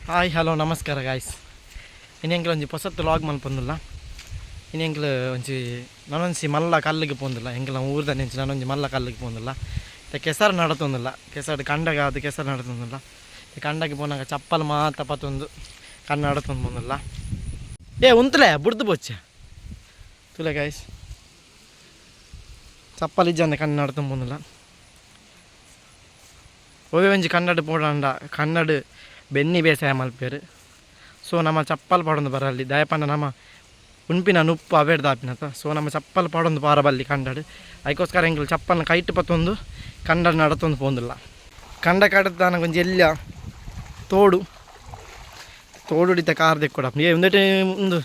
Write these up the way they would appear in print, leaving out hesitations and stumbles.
hi hello ನಮಸ್ಕಾರ guys ಇನ್ನೆಂಕ್ಲು ಒಂಜಿ ಪೊಸತ್ತು log ಮಲ್ಪೊಂದುಲ್ಲ ಇನ್ನೆಂಕ್ಲು ಒಂಜಿ ನಾನೊಂಜಿ ಮಲ್ಲ ಕಲ್ಲಿಗೆ ಪೋಂದಿಲ್ಲ ಎಂಕ್ಲು ನಾವು ಊರ್ದ ನೆಂಚಿ ನಾನೊಂಜಿ ಮಲ್ಲ ಕಲ್ಲಿಗೆ ಪೋಂದಿಲ್ಲ ಕೆಸರು ನಡತೊಂದಿಲ್ಲ ಕೆಸರು ಕಂಡಗ ಅದು ಕೆಸರು ನಡತೊಂದಿಲ್ಲ ಕಂಡಗೆ ಪೋನಾಗ ಚಪ್ಪಲ್ ಮಾತ ಪತ್ತೊಂದು ಕಣ್ಣು ನಡತೊಂದು ಪೋಂದಿಲ್ಲ ಉಂತಲೇ ಬುಡ್ದು ಬೊಚ್ಚ ತುಲೆ ಗಾಯ್ಸ್ ಚಪ್ಪಲ್ ಇಜ್ಜಂದೆ ಕಣ್ಣು ನಡತೊಂದು ಪೋಂದಿಲ್ಲ ಒವೆ ಒಂಜಿ ಕನ್ನಡ ಪೋಡಂಡ ಕನ್ನಡ ಬೆನ್ನಿ ಬೇಸಾಯ ಮಲ್ಪೇರು ಸೊ ನಮ್ಮ ಚಪ್ಪಲ್ ಪಾಡೊಂದು ಬರಲ್ಲಿ ದಯಪಂಡ ನಮ್ಮ ಉಂಪಿನ ನುಪ್ಪು ಅವೇಡ್ ದಾಪಿನತ ಸೊ ನಮ್ಮ ಚಪ್ಪಲ್ ಪಾಡೊಂದು ಪಾರ ಬಲ್ಲಿ ಕಂಡಡು ಅದಕ್ಕೋಸ್ಕರ ಎಂಗ್ಲು ಚಪ್ಪಲ್ನ ಕೈಟ್ ಪತ್ತೊಂದು ಕಂಡ ನಡತೊಂದು ಪೋಂದಿಲ್ಲ ಕಂಡ ಕಡದ ನನಗೊಂದು ಎಲ್ಲ ತೋಡು ಹಿಡಿತ ಕಾರ್ ತೆಕ್ಕೊಡ ಒಂದೇಟೆ ಒಂದು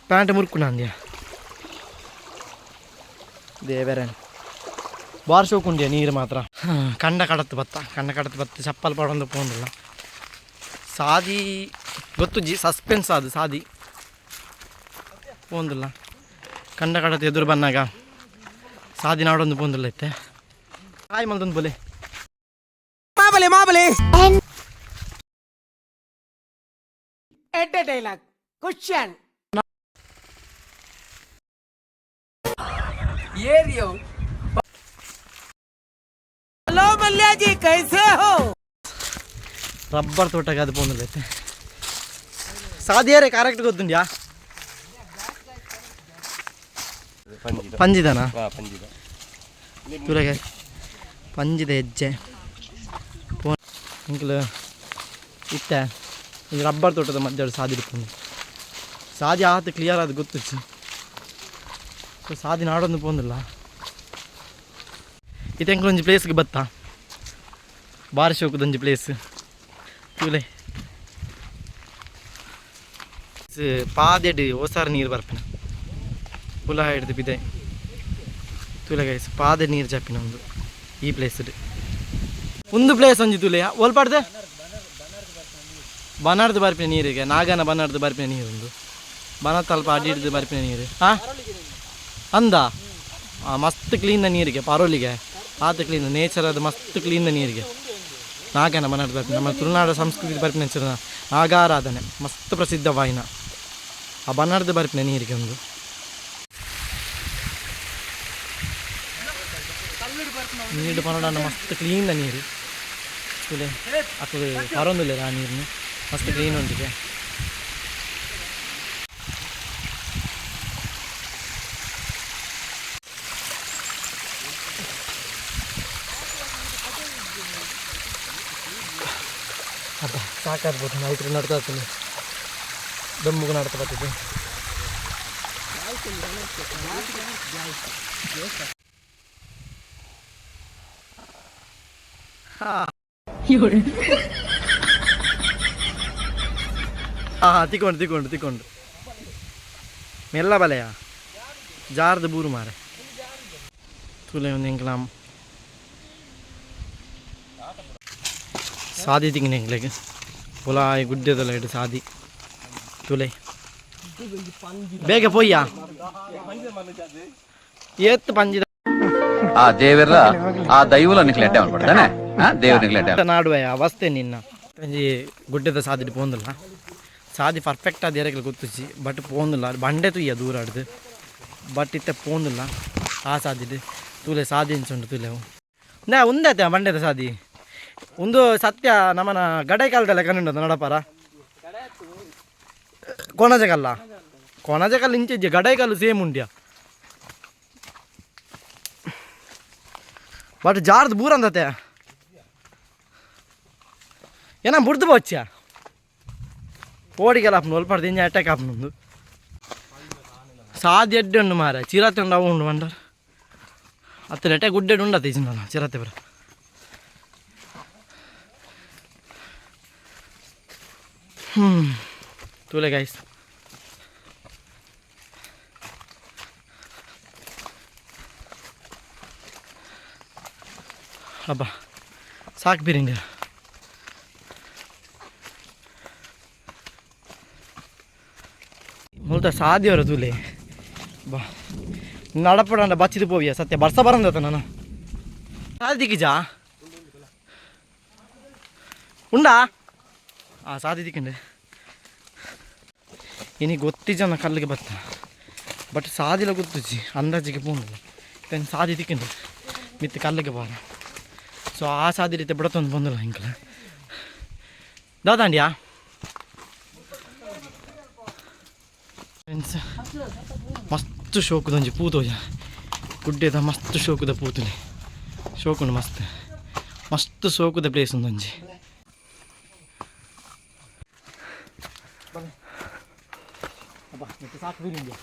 ಪ್ಯಾಂಟ್ ಮುರ್ಕು ಅಂದ್ಯ ದೇವರೇ ಬಾರ್ ಶೋಕುಂಡ್ಯ ನೀರು ಮಾತ್ರ ಕಂಡ ಕಡತ್ತು ಬತ್ತ ಚಪ್ಪಲ್ ಪಾಡೊಂದು ಪೋಂದಿಲ್ಲ ಸಾದಿ ಗೊತ್ತು ಸಸ್ಪೆನ್ಸ್ ಅದು ಸಾದಿ ಪೋಂದಿಲ್ಲ ಕಂಡ ಕಡತ್ತು ಎದುರು ಬಂದಾಗ ಸಾದಿ ನಾಡೊಂದು ಪೋಂದಿಲ್ಲ ಐತೆ ಹಾಯ್ ಮಲ್ದೊಂದು ಬೋಲೆ ಮಾಬಲೆ ಡೈಲಾಗ್ ಕ್ವಶ್ಚನ್ ಏರಿಯೋ ಹಲೋ ಮಲ್ಯಾಜಿ ಕೈಸೆ ಹೋ ರಬ್ಬರ್ ತೋಟಕ್ಕೆ ಅದು ಪೋಂದಿಲ್ಲ ಐತೆ ಸಾದಿಯಾರೆ ಕರೆಕ್ಟ್ ಗೊತ್ತುಂಡ್ಯಾ ಪಂಜಿದನಾ ತುಲೆಗೆ ಪಂಜಿದ ಹೆಜ್ಜೆ ಇಂಕ್ಲು ಇತ್ತೆ ಇದು ರಬ್ಬರ್ ತೋಟದ ಮಧ್ಯ ಸಾದಿ ಇಡ್ಕೊಂಡು ಸಾದಿ ಆತು ಕ್ಲಿಯರ್ ಅದು ಗೊತ್ತಿಚ್ಚು ಸೊ ಸಾದಿ ನಾಡೊಂದು ಪೋಂದಿಲ್ಲ ಇದು ಒಂಜಿ ಪ್ಲೇಸ್ಗೆ ಬತ್ತಾ ಬಾರಿ ಶೋಕದೊಂಜಿ ಪ್ಲೇಸ್ ತುಲೆ ಪಾದೆಡ್ ಓಸಾರ ನೀರು ಬರ್ಪಿನ ಪುಲ ಹಿಡ್ದು ಬಿದೆ ತುಲೆ ಗೈಸ್ ಪಾದೆ ನೀರು ಜಪ್ಪಿನ ಒಂದು ಈ ಪ್ಲೇಸ್ ಒಂದು ಪ್ಲೇಸ್ ಒಂಜಿ ತುಲೆ ಒಲ್ಪಾಡ್ದೆ ಬನಾರ್ದು ಬರ್ಪಿನ ನೀರಿಗೆ ನಾಗನ ಬನಾರ್ದು ಬರ್ಪಿನ ನೀರು ಒಂದು ಬನ ತಲ್ಪ ಅಡ್ಡಿ ಹಿಡ್ದು ಬರ್ಪಿನ ನೀರು ಹಾಂ ಅಂದ ಮಸ್ತ್ ಕ್ಲೀನ್ ನೀರಿಗೆ ಪರೋಲಿಗೆ ಆತ ಕ್ಲೀನ್ ನೇಚರ್ ಅದು ಮಸ್ತ್ ಕ್ಲೀನ್ ನೀರಿಗೆ ನಾಗನ ಬನಾರ್ದು ಬರ್ಪಿನ ನಮ್ಮ ತುಳುನಾಡು ಸಂಸ್ಕೃತಿ ಬರ್ಪಿನ ಹೆಸರು ನಾಗಾರಾಧನೆ ಮಸ್ತ್ ಪ್ರಸಿದ್ಧವಾಯಿನ ಆ ಬನಾರ್ದು ಬರ್ಪಿನ ನೀರಿಗೆ ಒಂದು ನೀರು ಪನ್ನಡ ಮಸ್ತ್ ಕ್ಲೀನ್ ನೀರು ತುಲೆ ಅಕ್ಕದು ಪರೊಂದಿಲ್ಲ ಆ ನೀರನ್ನು ಮಸ್ತ್ ಕ್ಲೀನ್ ಉಂಟಿಗೆ ಅಪ್ಪ ಸಾಕಾಗ್ಬೋದು ನೈಟ್ರು ನಡ್ತಾ ಇರ್ತೀನಿ ದಮ್ಮುಗೂ ನಡ್ತಾ ಬರ್ತಿದ್ದೆ ತಿಕ್ಕೊಂಡು ಮೆಲ್ಲ ಬಲೆಯ ಜಾರ್ದು ಬೂರು ಮಾರೆ ತುಲೆ ಒಂದು ಎಂಕ್ಲಾಮ್ ಸಾದಿ ತಿಂಗಿನ ಎಂಗ್ಲೆಗೆ ಪುಲಾಯಿ ಗುಡ್ಡೆದಲ್ಲ ಇಡು ಸಾದಿ ತುಲೆ ಬೇಗ ಪೋಯ್ಯ ಏತ್ತು ಪಂಜಿದ ಆ ದೇವರ ಆ ದೈವಲ ನಿಕ್ಲೆಟ್ಟೆ ಮಾಡ್ಬಿಡ್ತಾನೆ ದೇವ್ರ ನಿಕ್ಲೆಟ್ಟೆ ನಾಡುವೆ ಅವಸ್ಥೆ ನಿನ್ನ ಒಂಜಿ ಗುಡ್ಡೆದ ಸಾದಿ ಪೋಂದಿಲ್ಲ ಸಾದಿ ಪರ್ಫೆಕ್ಟ್ ಆದ ಏರಕ್ಕೆ ಗೊತ್ತಿಸಿ ಬಟ್ ಪೋಂದಿಲ್ಲ ಬಂಡೆ ತುಯ್ಯ ದೂರ ಆಡ್ದು ಬಟ್ ಇತ್ತೆ ಪೋಂದಿಲ್ಲ ಆ ಸಾದಿಡು ತುಲೆ ಸಾದಿ ಇಂಚುಂಡು ತುಲೆವು ಉಂದೈತೆ ಬಂಡೆದ ಸಾದಿ ಒಂದು ಸತ್ಯ ನಮ್ಮನ ಗಡೈ ಕಾಲದಲ್ಲ ಕಣ್ಣುಂಡ ನಡಪಾರ ಕೊಣಜಕಲ್ಲ ಇಂಚೆ ಗಡೈ ಕಾಲು ಸೇಮ್ ಉಂಡ್ಯ ಬಟ್ ಜಾರ್ದು ಬೂರ ಅಂದತೆ ಏನ ಬುಡ್ದು ಬೊಚ್ಚ ಓಡಿಗೆಲ್ಲ ಆಪ್ನು ಒಲ್ಪಾಡ್ದು ಇಂಜ ಅಟ್ಯಾಕ್ ಆಪ್ನೊಂದು ಸಾದಿ ಎಡ್ಡೆ ಉಂಡು ಮಾರ ಚಿರತೆ ಉಂಡು ಅವು ಉಂಡು ಮಂಡರ್ ಹತ್ತಿರ ಅಟ್ಯಾಕ್ ಗುಡ್ಡೆಡ್ ಉಂಡತ್ತೆ ಈಜಿನ ಚಿರತೆ ಬರ ತುಲೆ ಗೈಸ್ ಹಬ್ಬ ಸಾಕು ಬೀರಿಂಗ ಮೂಲತ ಸಾಧ್ಯವರ ತುಲೆ ಬಾ ನಡಪಡ ಬಚ್ಚಿದು ಪೋವಿಯ ಸತ್ಯ ಬರ್ಸ ಬರಂದತ ನಾನು ಸಾಧಿಕಿಜಾ ಉಂಡಾ ಆ ಸಾದಿ ತಿಕ್ಕಂಡು ಇನಿ ಗೊತ್ತಿಜನ ಕಲ್ಲಿಗೆ ಬತ್ತ ಬಟ್ ಸಾದಿಲ ಗೊತ್ತಿಜ್ಜಿ ಅಂದಾಜಿಗೆ ಪೋಂಡು ತೆನ್ ಸಾದಿ ತಿಕ್ಕಂಡು ಮಿತ್ತು ಕಲ್ಲಿಗೆ ಬಾರ ಸೊ ಆ ಸಾದಿ ರೀತಿ ಬಿಡತ್ತೊಂದು ಬಂದಿಲ್ಲ ಹಿಂಕಲ ದಾದಾಂಡ್ಯಾ ಫ್ರೆಂಡ್ಸ್ ಮಸ್ತ್ ಶೋಕುದೊಂಜಿ ಪೂತೋಜ ಗುಡ್ಡೆದ ಮಸ್ತ್ ಶೋಕುದ ಪೂತುನಿ ಶೋಕುಂಡು ಮಸ್ತ್ ಶೋಕುದ ಪ್ಲೇಸ್ ಒಂದೊಂಜಿ ಸಾಕು ಬೀರಿಂಗೆ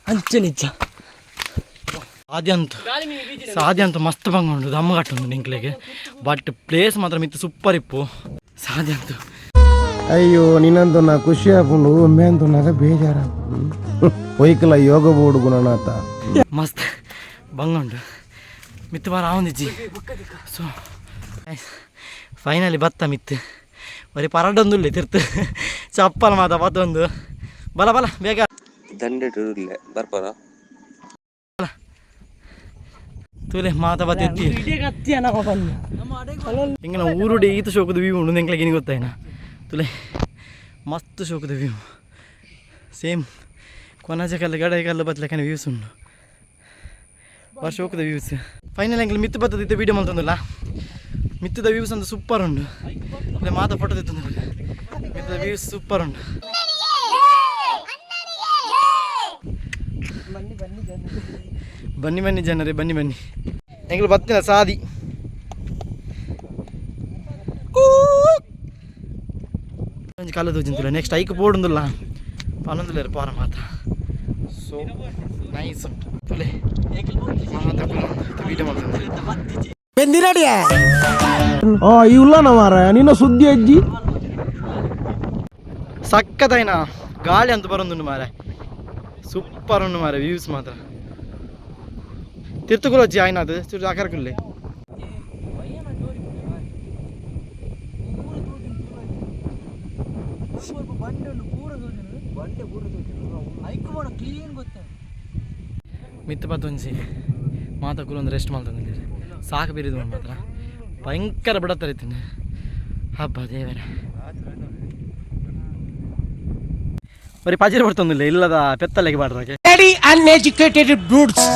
ಅಂಚೆ ನಿಜ ಸಾಧ್ಯ ಅಂತೂ ಮಸ್ತ್ ಬಂಗೊಂಡು ದಮ್ಮ ಕಟ್ಟುಂಡು ನಿಂಕ್ಲೆಗೆ ಬಟ್ ಪ್ಲೇಸ್ ಮಾತ್ರ ಮಿತ್ತು ಸೂಪರ್ ಇಪ್ಪು ಸಾಧ್ಯ ಅಂತೂ ಅಯ್ಯೋ ನಿನ್ನಂತೂ ನಾ ಖುಷಿ ಹಾಕೊಂಡು ಒಮ್ಮೆ ಅಂತೂ ನಾಗ ಬೇಜಾರ ಒಯ್ಕಲ ಯೋಗ ಬೋರ್ಡು ಗುಣನಾಥ ಮಸ್ತ್ ಬಂಗೊಂಡು ಮಿತ್ತು ಬಾರ ಆವಂದಿಜ್ಜಿ ಸೊ ಫೈನಲಿ ಬತ್ತ ಮಿತ್ತು ಬರೀ ಪರಡೊಂದುಲ್ಲೆ ತಿರ್ತು ಚಪ್ಪಲ್ ಮಾತ ಬತ್ತೊಂದು ಬಲ ಬಲ ಬೇಗ ದಂಡೆ ಬರ್ಪಾರ ತೂಲೆ ಮಾತ ಬತ್ತಿ ಹಿಂಗೆ ನಾವು ಊರುಡೆ ಈತ ಶೋಕದ ವ್ಯೂ ಉಂಡು ನಿಂಕ್ಲೆಗೆ ಏನು ಗೊತ್ತಾಯ್ನ ತುಲೆ ಮಸ್ತ್ ಶೋಕದ ವ್ಯೂ ಸೇಮ್ ಕೊನಾಜ ಕಲ್ಲು ಗಡ ಕಲ್ಲು ಬತ್ಲಕ್ಕನೆ ವ್ಯೂಸ್ ಉಂಡು ಬಾರಿ ಶೋಕದ ವ್ಯೂಸ್ ಫೈನಲ್ ಎಂಗ್ಲ ಮಿತ್ತು ಬತ್ತದಿತ್ತು ವೀಡಿಯೋ ಮಾಡ್ತಂದಿಲ್ಲ ಮಿತ್ತದ ವ್ಯೂಸ್ ಅಂತ ಸೂಪರ್ ಉಂಡು ಇಲ್ಲ ಮಾತ ಫೋಟೋ ತಿತ್ತಂದ ಮಿತ್ತದ ವ್ಯೂಸ್ ಸೂಪರ್ ಉಂಡು ಬನ್ನಿ ಜನರೇ ಬನ್ನಿ ಎಂಗ್ಲು ಬತ್ತಿನ ಸಾದಿ ಒಂಜಿ ಕಲ್ಲು ತೋಜಿಂತಿಲ್ಲ ನೆಕ್ಸ್ಟ್ ಐಕ್ ಬೋಡುಂದಿಲ್ಲ ಪನ್ನೊಂದುಲೇರು ಪಾರ ಮಾತ ಸೊ ನೈಸ್ ಉಂಟು ತುಲೆ ವೀಡಿಯೋ ಮಾಡ್ತಂದ್ರೆ ಬೆಂದಿರಡಿಯ ಇಲ್ಲ ನವಾರ ನಿನ್ನ ಸುದ್ದಿ ಅಜ್ಜಿ ಸಕ್ಕತ್ತೈನ ಗಾಳಿ ಅಂತ ಬರೋದು ಮಾರೆ ಸೂಪರ್ ಉಂಡು ಮಾರೆ ವ್ಯೂಸ್ ಮಾತ್ರ ತಿರ್ತುಗಳು ಅಜ್ಜಿ ಆಯ್ನ ಅದು ಚೂರು ಆಕಾರಕ್ಕುಲ್ಲೆ ಮಿತ್ತು ಬತ್ತೊಂಜಿ ಮಾತಕ್ಕೂಲು ಒಂದು ರೆಸ್ಟ್ ಮಾಡ್ತಂದಿಲ್ಲ ಸಾಕು ಬೀರಿದು ಮಾತ್ರ ಭಯಂಕರ ಬಿಡತ್ತಾರೆ ಇದ್ದೀನಿ ಹಬ್ಬ ದೇವರ ಬರೀ ಪಜಿರು ಬರ್ತಂದಿಲ್ಲ ಇಲ್ಲದ ಪೆತ್ತಲೆಗೆ ಬಾಡ್ರಾಗೆ ವೆರಿ ಅನ್ಎಜುಕೇಟೆಡ್ ಬ್ರೂಟ್ಸ್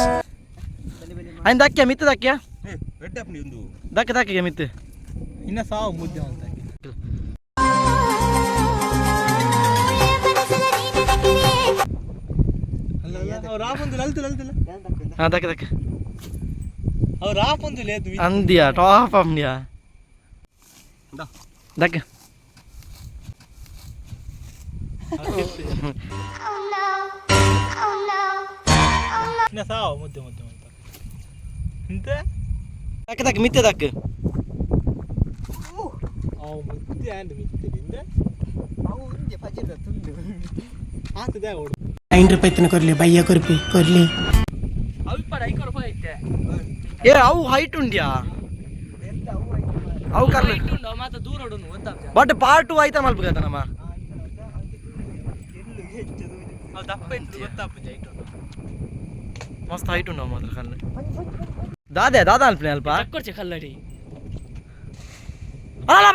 ఆయన దక్కా మిత్తు దక్కా దక్క మిత్తు ಇನ್ನ ಸಾವು ಮುದ್ದೆ ಅಂತ ಅವ್ರು ರಾಪೊಂದು ಅಲ್ತಿಲ್ಲ దక్క ಅವ್ರು ರಾಪೊಂದು ಲೇತು అందియా టాప్ అందియా దక్క ಇನ್ನ ಸಾವು ಮುದ್ದೆ ಇಂತ దక్క మిత్తు దక్క ಅವು ಮುದ್ದೆ ಆಂಡ್ ಮಿತ್ತಿನಿಂದ ಅವು ಉಂದೆ ಪಜಿರ ತುಂಡು ಆತದೆ ಓಡು 9 ರೂಪಾಯಿ ತನ ಕೊರ್ಲಿ ಬಯ್ಯ ಕೊರ್ಲಿ ಅವು ಪಡ 5 ರೂಪಾಯಿ ಐತೆ ಏ ಅವು ಹೈಟ್ ಉಂಡ್ಯಾ ಅವು ಕಲ್ಲು ಉಂಡು ಮಾತ ದೂರ ಓಡೋನು ಗೊತ್ತಾ ಬಟ್ ಪಾರ್ಟ್ 2 ಆಯ್ತಾ ಮಲ್ಪ ಗತ ನಮ್ಮ ಅವು ದಪ್ಪ ಇತ್ತು ಗೊತ್ತಾಪುಜ ಐಟು ಮಸ್ತ್ ಹೈಟ್ ಉಂಡು ಮಾತ್ರ ಕಲ್ಲು ದಾದಾ ಅಲ್ಪನೆ ಅಲ್ಪ ಕೊರ್ಚೆ ಕಲ್ಲಡಿ ಅಲ್ಲ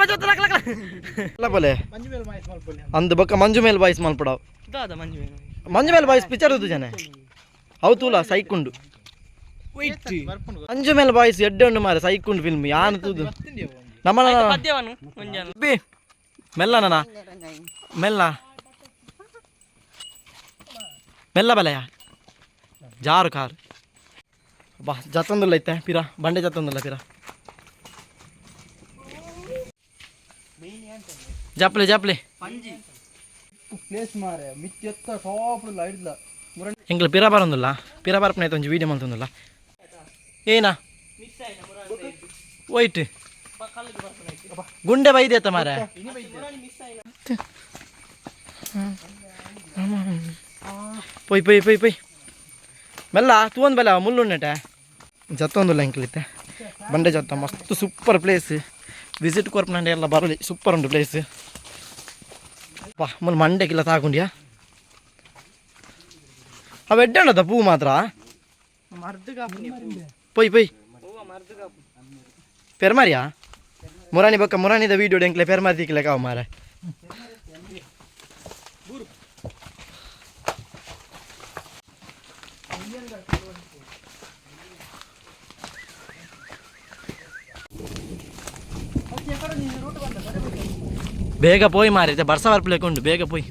ಅಲ್ಲ ಬೋಲೆ ಮಂಜು ಮೇಲೆ ಮಾಯಿಸ್ ಮಲ್ಪೊಲ್ಲಿ ಅಂದ ಬಕ್ಕ ಮಂಜು ಮೇಲೆ ಬಾಯ್ಸ್ ಮಲ್ಪಡಾವ್ ದಾದ ಮಂಜು ಮಂಜು ಮೇಲೆ ಬಾಯ್ಸ್ ಪಿಕ್ಚರ್ ಉದ್ದು ಜನ ಅವು ತೂಲ ಸೈಕುಂಡು ವೈಟ್ ಬರ್ಪುಂಡು ಮಂಜು ಮೇಲೆ ಬಾಯ್ಸ್ ಎಡ್ಡೆ ಉಂಡು ಮಾರೆ ಸೈಕುಂಡು ಫಿಲ್ಮ್ ಯಾನು ತೂದು ನಮ್ಮ ಪದ್ಯವನ್ನು ಮುಂಜಾನೆ ಮೆಲ್ಲ ನನ ಮೆಲ್ಲ ಬಲೆಯ ಜಾರು ಕಾರ್ ಬಾ ಜತ್ತೊಂದುಲ್ಲ ಐತೆ ಪಿರ ಬಂಡೆ ಜತ್ತೊಂದುಲ್ಲ ಪಿರ ಜಪ್ಲೆ ಪ್ಲೇಸ್ ಮಾರೆ ಮಿತ್ತೆತ್ತ ಟಾಪ್ ಲೈಟ್ಲ ಎಂಗ್ಲ ಪಿರ ಬರೊಂದುಲ್ಲ ಪಿರ ಬರ್ಪನೈತೆ ಒಂಜಿ ವೀಡಿಯೋ ಮಲ್ತೊಂದುಲ್ಲ ಏನ ವೈಟ್ ಗುಂಡೆ ಬೈದೇತ ಮಾರೆ ಪೊಯ್ ಮೆಲ್ಲ ತೂವೊಂದು ಬೆಲ್ಲ ಮುಳ್ಳುಣ್ಣೆಟೆ ಜತ್ತೊಂದುಲ್ಲ ಎಂಕ್ಲಿತ್ತೆ ಬಂಡೆ ಜತ್ತ ಮಸ್ತ್ ಸೂಪರ್ ಪ್ಲೇಸ್ ವಿಸಿಟ್ ಕೊರ್ಪನಂಡೆ ಎಲ್ಲ ಬರಲಿ ಸೂಪರ್ ಉಂಟು ಪ್ಲೇಸ್ ಪಾ ಮುಲ್ ಮಂಡೆಗಿಲ್ಲ ತಾಕೊಂಡಿಯಾ ಅವ ಎಡ್ಡಣ್ಣದ ಪೂ ಮಾತ್ರ ಪೊಯ್ ಪೊಯ್ ಪೆರ್ಮಾರಿಯಾ ಮುರಾನಿ ಬಕ್ಕ ಮುರಾನಿದ ವೀಡಿಯೋ ಎಂಕ್ಲೆ ಪೆರ್ಮಾರಿ ತಿಕ್ಲೆ ಕಾವು ಮಾರ ಬೇಗ ಪೋಯ್ ಮಾರಿತೆ ಬರ್ಸ ಬರ್ಪ್ಲೇಕೊಂಡು ಬೇಗ ಪೋಯ್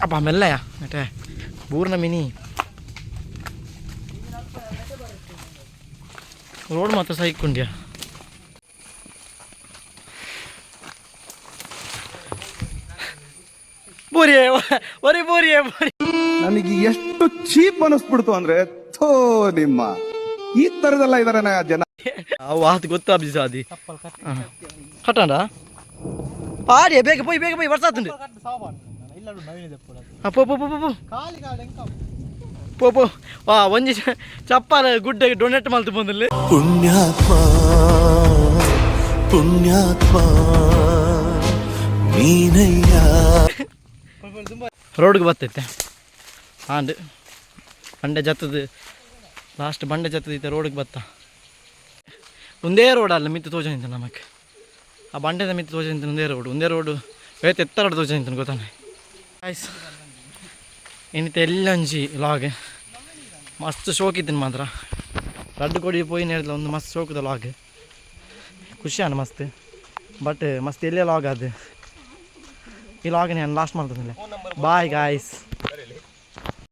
ಅಪ್ಪ ಮೆಲ್ಲಯ್ಯ ಮಟೆ ಬೂರ್ನ ಮಿನಿ ರೋಡ್ ಮಾತ್ರ ಸೈಕೊಂಡ್ಯಾ ಬೋರಿಯೇ ಒರಿ ಬೋರಿಯೇ ಬೋರಿ ನನಗೆ ಎಷ್ಟು ಚೀಪ್ ಅನಿಸ್ಬಿಡ್ತು ಅಂದ್ರೆ ಥೋ ನಿಮ್ಮ ಈ ತರದೆಲ್ಲ ಇದಾರೆ ಜನ ಅವು ಆತು ಗೊತ್ತಾ ಬಿಸಾದಿ ಕಟ್ಟಂಡ ಆಡಿ ಬೇಗ ಪೋಯ್ ಬರ್ಸಾತುಂಡು ಪೋ ಪೋ ಪೋ ಪೋ ಪೋ ಪೋ ಒಂಜಿ ಚಪ್ಪಲ ಗುಡ್ಡ ಡೊನೇಟ್ ಮಲ್ತು ಬಂದಲ್ಲಿ ಪುಣ್ಯಾತ್ಮ ನೀನಯ್ಯ ರೋಡ್ಗೆ ಬರ್ತೈತೆ ಆಂಡ್ ಬಂಡೆ ಜತ್ತದ ಲಾಸ್ಟ್ ಬಂಡೆ ಜತ್ತದೈತೆ ರೋಡ್ಗೆ ಬತ್ತ ಒಂದೇ ರೋಡ್ ಅಲ್ಲ ಮಿತ್ತು ತೋಜನಿಂತ ನಮಗೆ ಆ ಬಂಡೆದ ಮಿತ್ತು ತೋಜನಿಂತ ಒಂದೇ ರೋಡು ಬೇತೆ ಎತ್ತರ ತೋಜನಿಂತ ಗೊತ್ತಾನೆ ಆಯ್ಸ್ ಇನ್ನಿತ ಎಲ್ಲಂಜಿ ಲಾಗ್ ಮಸ್ತ್ ಶೋಕಿದ್ದೀನಿ ಮಾತ್ರ ರಡ್ಡು ಕೊಡಿ ಪೋಯಿ ಹೇಳಿದ್ಲ ಒಂದು ಮಸ್ತ್ ಶೋಕದ ಲಾಗ್ ಖುಷಿಯಾನ ಮಸ್ತ್ ಬಟ್ ಮಸ್ತ್ ಎಲ್ಲೇ ಲಾಗ್ ಅದು ಈ ಲಾಗ್ ನಾನು ಲಾಸ್ಟ್ ಮಾಡ್ತೀನಿ ಬಾಯ್ ಗಾಯ್ಸ್